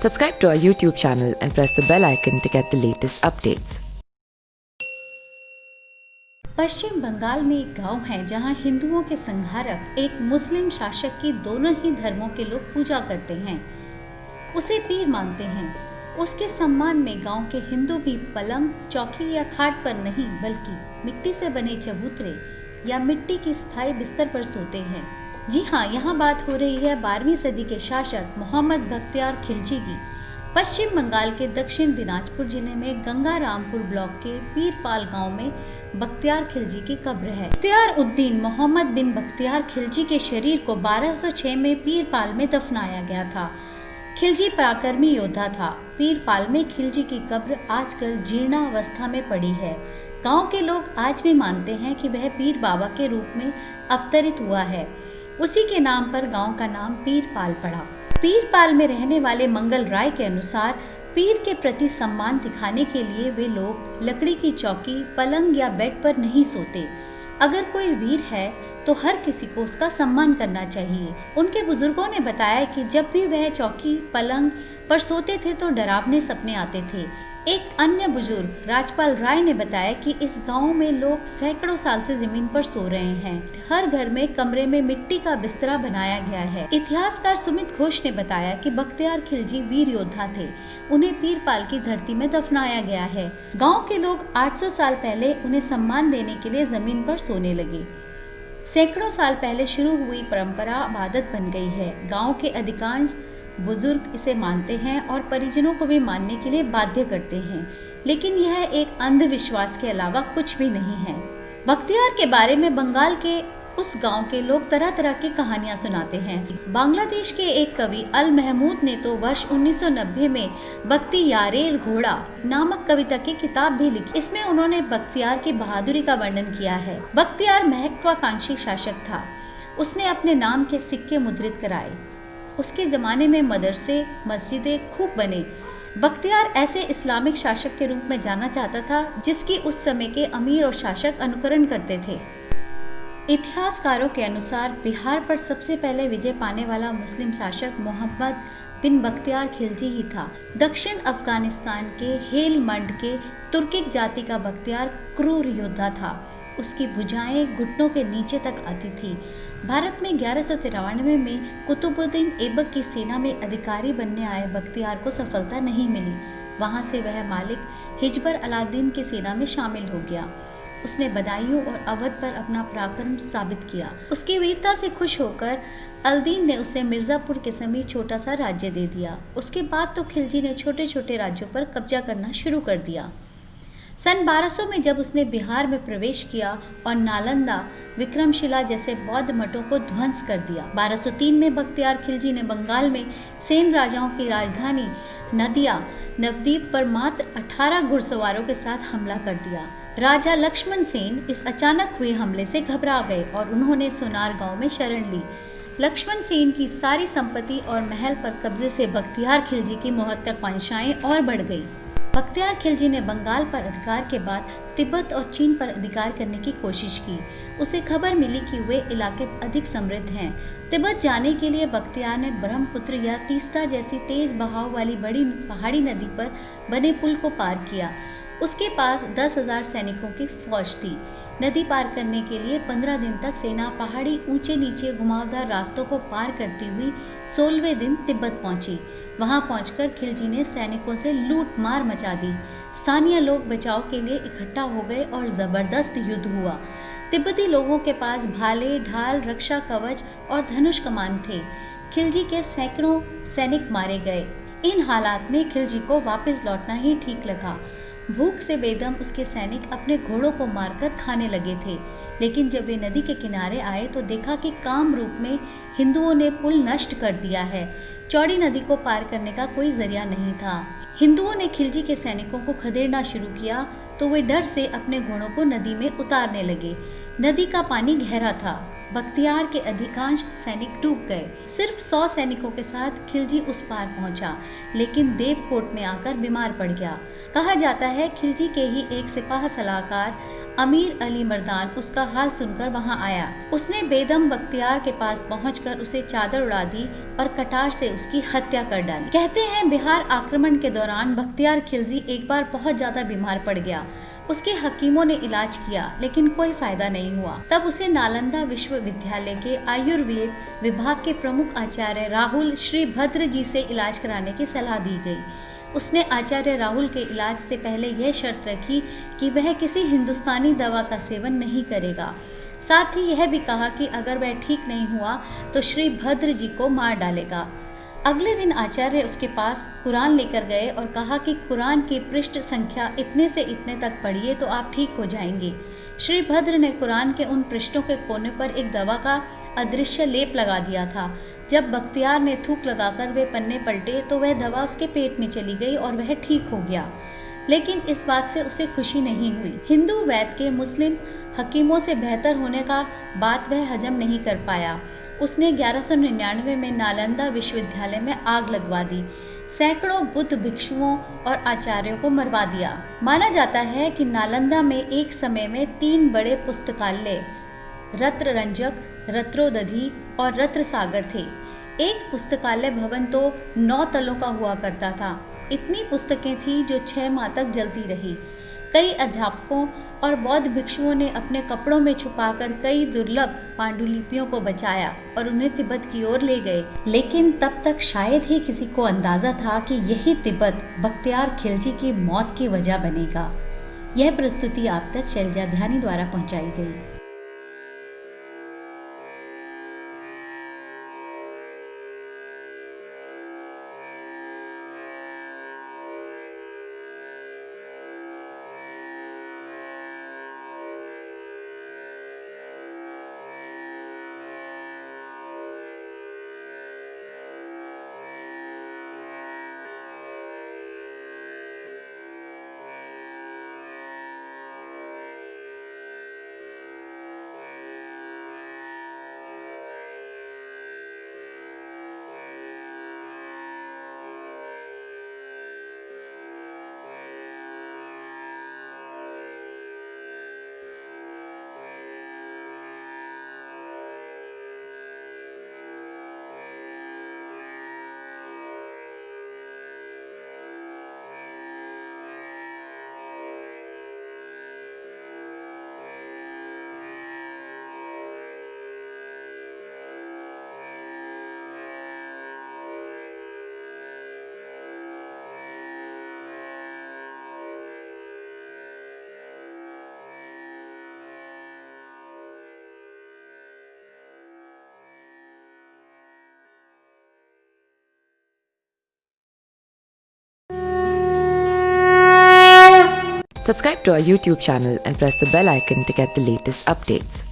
Subscribe to our YouTube channel and press the bell icon to get the latest updates. पश्चिम बंगाल में एक गांव है जहां हिंदुओं के संहारक एक मुस्लिम शासक की दोनों ही धर्मों के लोग पूजा करते हैं। उसे पीर मानते हैं। उसके सम्मान में गांव के हिंदू भी पलंग, चौकी या खाट पर नहीं बल्कि मिट्टी से बने चबूतरे या मिट्टी की स्थायी बिस्तर पर सोते हैं। जी हाँ, यहाँ बात हो रही है 12वीं सदी के शासक मोहम्मद बख्तियार खिलजी की। पश्चिम बंगाल के दक्षिण दिनाजपुर जिले में गंगारामपुर ब्लॉक के पीरपाल गांव में बख्तियार खिलजी की कब्र है। बख्तियार उद्दीन मोहम्मद बिन बख्तियार खिलजी के शरीर को 1206 में पीरपाल में दफनाया गया था। खिलजी पराक्रमी योद्धा था। पीरपाल में खिलजी की कब्र आजकल जीर्णावस्था में पड़ी है। गांव के लोग आज भी मानते हैं कि वह पीर बाबा के रूप में अवतरित हुआ है। उसी के नाम पर गांव का नाम पीरपाल पड़ा। पीरपाल में रहने वाले मंगल राय के अनुसार पीर के प्रति सम्मान दिखाने के लिए वे लोग लकड़ी की चौकी, पलंग या बेड पर नहीं सोते। अगर कोई वीर है तो हर किसी को उसका सम्मान करना चाहिए। उनके बुजुर्गों ने बताया कि जब भी वह चौकी, पलंग पर सोते थे तो डरावने सपने आते थे। एक अन्य बुजुर्ग राजपाल राय ने बताया कि इस गांव में लोग सैकड़ों साल से जमीन पर सो रहे हैं। हर घर में कमरे में मिट्टी का बिस्तरा बनाया गया है। इतिहासकार सुमित घोष ने बताया कि बख्तियार खिलजी वीर योद्धा थे। उन्हें पीरपाल की धरती में दफनाया गया है। गाँव के लोग 800 साल पहले उन्हें सम्मान देने के लिए जमीन पर सोने लगे। सैकड़ों साल पहले शुरू हुई परंपरा आदत बन गई है। गाँव के अधिकांश बुजुर्ग इसे मानते हैं और परिजनों को भी मानने के लिए बाध्य करते हैं, लेकिन यह एक अंधविश्वास के अलावा कुछ भी नहीं है। बख्तियार के बारे में बंगाल के उस गांव के लोग तरह तरह की कहानियां सुनाते हैं। बांग्लादेश के एक कवि अल महमूद ने तो वर्ष 1990 में बख्तियारेर घोड़ा नामक कविता की किताब भी लिखी। इसमें उन्होंने बख्तियार की बहादुरी का वर्णन किया है। बख्तियार महत्वाकांक्षी शासक था। उसने अपने नाम के सिक्के मुद्रित कराए। उसके ज़माने में मदरसे, मस्जिदें खूब बने। बख्तियार ऐसे इस्लामिक शासक के रूप में जाना चाहता था जिसकी उस समय के अमीर और शासक अनुकरण करते थे। इतिहासकारों के अनुसार बिहार पर सबसे पहले विजय पाने वाला मुस्लिम शासक मोहम्मद बिन बख्तियार खिलजी ही था। दक्षिण अफगानिस्तान के हेलमंड के तुर्किक जाति का बख्तियार क्रूर योद्धा था। उसकी भुजाएं घुटनों के नीचे तक आती थी। भारत में 1193 में कुतुबुद्दीन ऐबक की सेना में अधिकारी बनने आए बख्तियार को सफलता नहीं मिली। वहां से वह मालिक हिजबर अलादीन की सेना में शामिल हो गया। उसने बदायूं और अवध पर अपना पराक्रम साबित किया। उसकी वीरता से खुश होकर अल्दीन ने उसे मिर्जापुर के समीप छोटा सा राज्य दे दिया। उसके बाद तो खिलजी ने छोटे छोटे राज्यों पर कब्जा करना शुरू कर दिया। सन 1200 में जब उसने बिहार में प्रवेश किया और नालंदा, विक्रमशिला जैसे बौद्ध मठों को ध्वंस कर दिया। 1203 में बख्तियार खिलजी ने बंगाल में सेन राजाओं की राजधानी नदिया नवद्वीप पर मात्र 18 घुड़सवारों के साथ हमला कर दिया। राजा लक्ष्मण सेन इस अचानक हुए हमले से घबरा गए और उन्होंने सोनार गांव में शरण ली। लक्ष्मण सेन की सारी संपत्ति और महल पर कब्जे से बख्तियार खिलजी की महत्वाकांक्षाएं और बढ़ गई। बख्तियार खिलजी ने बंगाल पर अधिकार के बाद तिब्बत और चीन पर अधिकार करने की कोशिश की। उसे खबर मिली कि वे इलाके अधिक समृद्ध हैं। तिब्बत जाने के लिए बख्तियार ने ब्रह्मपुत्र या तीस्ता जैसी तेज बहाव वाली बड़ी पहाड़ी नदी पर बने पुल को पार किया। उसके पास 10,000 सैनिकों की फौज थी। नदी पार करने के लिए 15 दिन तक सेना पहाड़ी ऊंचे नीचे घुमावदार रास्तों को पार करती हुई 16वें दिन तिब्बत पहुंची। वहां पहुंचकर खिलजी ने सैनिकों से लूट मार मचा दी। स्थानीय लोग बचाव के लिए इकट्ठा हो गए और जबरदस्त युद्ध हुआ। तिब्बती लोगों के पास भाले, ढाल, रक्षा कवच और धनुष कमान थे। खिलजी के सैकड़ों सैनिक मारे गए। इन हालात में खिलजी को वापस लौटना ही ठीक लगा। भूख से बेदम उसके सैनिक अपने घोड़ों को मारकर खाने लगे थे। लेकिन जब वे नदी के किनारे आए तो देखा कि काम रूप में हिंदुओं ने पुल नष्ट कर दिया है। चौड़ी नदी को पार करने का कोई जरिया नहीं था। हिंदुओं ने खिलजी के सैनिकों को खदेड़ना शुरू किया तो वे डर से अपने घोड़ों को नदी में उतारने लगे। नदी का पानी गहरा था। बख्तियार के अधिकांश सैनिक डूब गए। सिर्फ 100 सैनिकों के साथ खिलजी उस पार पहुंचा, लेकिन देवकोट में आकर बीमार पड़ गया। कहा जाता है खिलजी के ही एक सिपाह सलाहकार अमीर अली मर्दान उसका हाल सुनकर वहां आया। उसने बेदम बख्तियार के पास पहुंचकर उसे चादर उड़ा दी और कटार से उसकी हत्या कर डाली। कहते हैं बिहार आक्रमण के दौरान बख्तियार खिलजी एक बार बहुत ज्यादा बीमार पड़ गया। उसके हकीमों ने इलाज किया लेकिन कोई फायदा नहीं हुआ। तब उसे नालंदा विश्वविद्यालय के आयुर्वेद विभाग के प्रमुख आचार्य राहुल श्रीभद्र जी से इलाज कराने की सलाह दी गई। उसने आचार्य राहुल के इलाज से पहले यह शर्त रखी कि वह किसी हिंदुस्तानी दवा का सेवन नहीं करेगा। साथ ही यह भी कहा कि अगर वह ठीक नहीं हुआ तो श्रीभद्र जी को मार डालेगा। अगले दिन आचार्य उसके पास कुरान लेकर गए और कहा कि कुरान की पृष्ठ संख्या इतने से इतने तक पढ़िए तो आप ठीक हो जाएंगे। श्रीभद्र ने कुरान के उन पृष्ठों के कोने पर एक दवा का अदृश्य लेप लगा दिया था। जब बख्तियार ने थूक लगाकर वे पन्ने पलटे तो वह दवा उसके पेट में चली गई और वह ठीक हो गया। लेकिन इस बात से उसे खुशी नहीं हुई। हिंदू वैद्य के मुस्लिम हकीमों से बेहतर होने का बात वह हजम नहीं कर पाया। उसने 1199 में नालंदा विश्वविद्यालय में आग लगवा दी। सैकड़ों बुद्ध भिक्षुओं और आचार्यों को मरवा दिया। माना जाता है कि नालंदा में एक समय में 3 बड़े पुस्तकालय रत्ररंजक, रत्रोदधि और रत्रसागर थे। एक पुस्तकालय भवन तो 9 तलों का हुआ करता था। इतनी पुस्तकें थी जो 6 माह तक जलती रही। कई अध्यापकों और बौद्ध भिक्षुओं ने अपने कपड़ों में छुपाकर कई दुर्लभ पांडुलिपियों को बचाया और उन्हें तिब्बत की ओर ले गए। लेकिन तब तक शायद ही किसी को अंदाजा था कि यही तिब्बत बख्तियार खिलजी की मौत की वजह बनेगा। यह प्रस्तुति आप तक शैलजा ध्यानी द्वारा पहुंचाई गई। Subscribe to our YouTube channel and press the bell icon to get the latest updates.